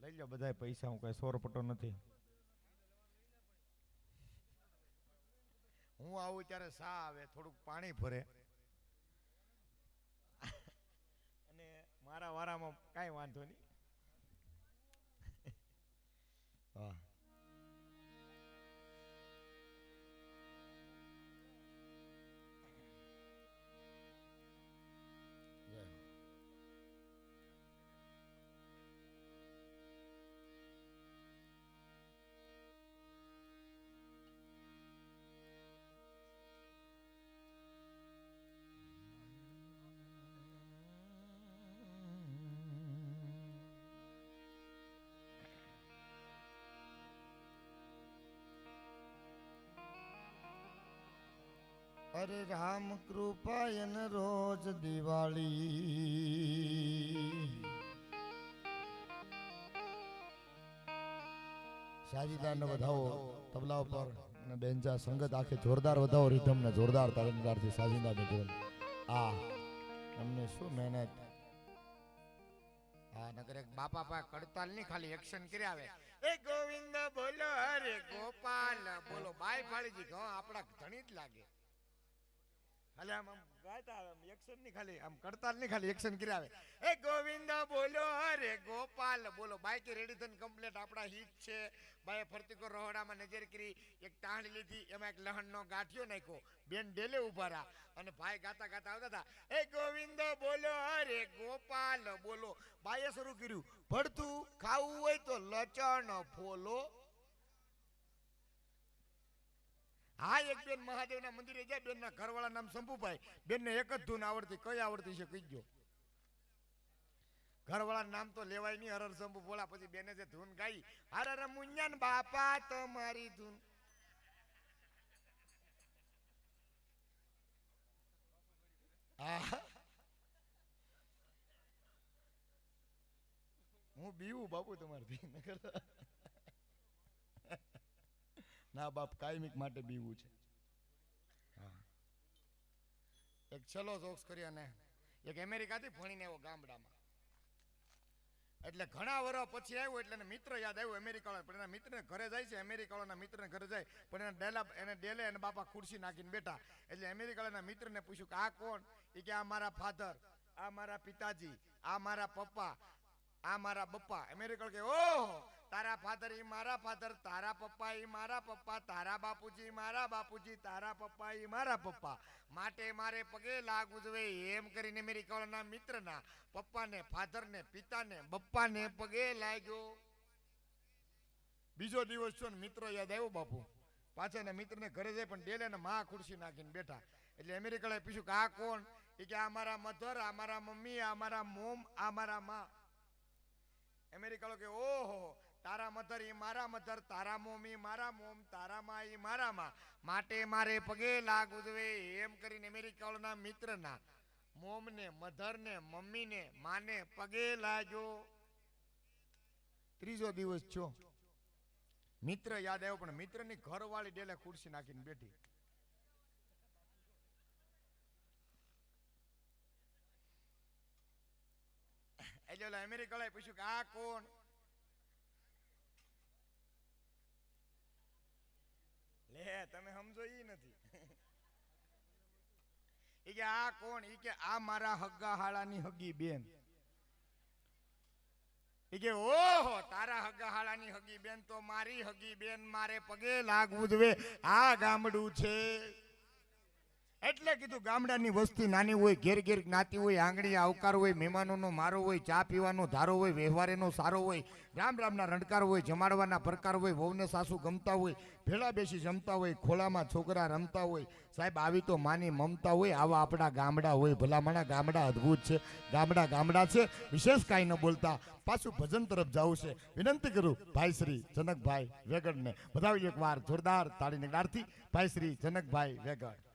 લઈ લો બધા પૈસા, હું કઈ સોરપટો નથી. હું આવું ત્યારે સા આવે, થોડુંક પાણી ભરે અને મારા વારામાં કાંઈ વાંધો નહીં. હા અરે રામ કૃપાયન રોજ દિવાળી. સાજીદારને વધાવો તબલા ઉપર અને બેન્ચા સંગત આખે જોરદાર વધાવો રીધમ ને જોરદાર તારંગારથી સાજીદાર ને જોર. આ અમને શું મહેનત. હા નગર એક બાપા પા કડતાલ ની ખાલી એક્શન કરી આવે. એ ગોવિંદ બોલો હરે ગોપાલ બોલો. બાઈ ફાળીજી ઘઉં આપડા ધણી જ લાગે. ખાલી આમ ગાતા આમ એક્શન ની ખાલી આમ કડતાલ ની ખાલી એક્શન કરી આવે. એ ગોવિંદ બોલો હરે ગોપાલ બોલો. બાઈક રેડી થઈને કમ્પ્લીટ આપડા હિટ છે. બાએ ફરતીકો રોહડામાં નજર કરી, એક તાણી લીધી, એમાં એક લહણનો ગાંઠિયો નાખ્યો, બેન ડેલે ઉભા રહ્યા અને ભાઈ ગાતા ગાતા આવતા હતા. એ ગોવિંદ બોલો હરે ગોપાલ બોલો. બાએ શરૂ કર્યું, ભડતું ખાવું હોય તો લચણ ફોલો. હા એક બેન મહાદેવના મંદિરે જાય, બેનના ઘરવાળા નામ શંભુભાઈ, બેનને એક જ ધૂન આવડતી. કઈ આવડતી છે કહીજો. ઘરવાળા નામ તો લેવાય નહીં, હરર શંભુ બોલા. પછી બેને જે ધૂન ગાઈ, હરર મુંજન બાપા તમારી ધૂન. હું બીવું બાપુ તમારથી. ના બાપ કાયમિક માટે બીવું છે. હા એક છેલ્લો જોક્સ કરી. અને એક અમેરિકાથી ભણીને આવ્યો ગામડામાં, એટલે ઘણા વર્ષ પછી આવ્યો એટલે એને મિત્ર યાદ આવ્યો અમેરિકાવાળા. પણ એના મિત્રને ઘરે જાય છે, અમેરિકાવાળાના મિત્રને ઘરે જાય, પણ એને ડેલે એને બાપા ખુરશી નાખીને બેઠા. એટલે અમેરિકાવાળાના મિત્રને પૂછ્યું કે આ કોણ? એ કે આ મારા ફાધર, આ મારા પિતાજી, આ મારા પપ્પા, આ મારા બપ્પા. અમેરિકા કે ઓહ તારા ફાધર ઈ મારા ફાધર, તારા પપ્પા ઈ મારા પપ્પા, તારા બાપુજી મારા બાપુજી, તારા પપ્પા ઈ મારા પપ્પા, માટે મારે પગે લાગવું જોઈએ. એમ કરીને અમેરિકાવાળાના મિત્રના પપ્પાને, ફાધરને, પિતાને, બપ્પાને પગે લાગ્યો. બીજો દિવસ છો ને મિત્ર યાદ આવ્યો બાપુ. પાછા એના મિત્રને ઘરે જાય, પણ ડેલે ને માં ખુરશી નાખીને બેઠા. એટલે અમેરિકાએ પૂછ્યું કે આ કોણ? એ કે આ મારા મધર, આ મારા મમ્મી, આ મારા મોમ, આ મારા માં. અમેરિકા કે ઓહો તારા મધર ઈ મારા મધર, તારા મોમ ઈ મારા મોમ, તારા માં ઈ મારા માં, માટે મારે પગે લાગવું જોઈએ. એમ કરીને અમેરિકાના મિત્રના મોમને, મધરને, મમ્મીને, માને પગે લાગ્યો. ત્રીજો દિવસ છો, મિત્ર યાદ આવ્યો, પણ મિત્રની ઘરવાળી ડેલે ખુરશી નાખીને બેઠી. એટલે અમેરિકા પૂછ્યું કે આ કોણ? લે તમે સમજો ઈ નથી. ઈ કે આ કોણ? ઈ કે આ મારા હગ્ગા હાળાની હગી બેન. ઈ કે ઓહો તારા હગ્ગા હાળાની હગી બેન તો મારી હગી બેન, મારે પગે લાગવું જોઈએ. આ ગામડું છે. એટલે કીધું ગામડાની વસ્તી નાની હોય, ઘેર ઘેર જ્ઞાતિ હોય, આંગળી આવકાર હોય, મહેમાનોનો મારો હોય, ચા પીવાનો ધારો હોય, વ્યવહારેનો સારો હોય, રામ રામના રણકાર હોય, જમાડવાના પ્રકાર હોય, વહુને સાસુ ગમતા હોય, ભેળા બેસી જમતા હોય, ખોળામાં છોકરા રમતા હોય, સાહેબ આવી તો માની મમતા હોય. આવા આપણા ગામડા હોય. ભલામણા ગામડા અદ્ભુત છે. ગામડા ગામડા છે. વિશેષ કાંઈ ન બોલતા પાછું ભજન તરફ જવું છે. વિનંતી કરું ભાઈ શ્રી જનકભાઈ વેગડને બધા એક વાર જોરદાર તાળીને ગાળથી ભાઈ શ્રી જનકભાઈ વેગડ.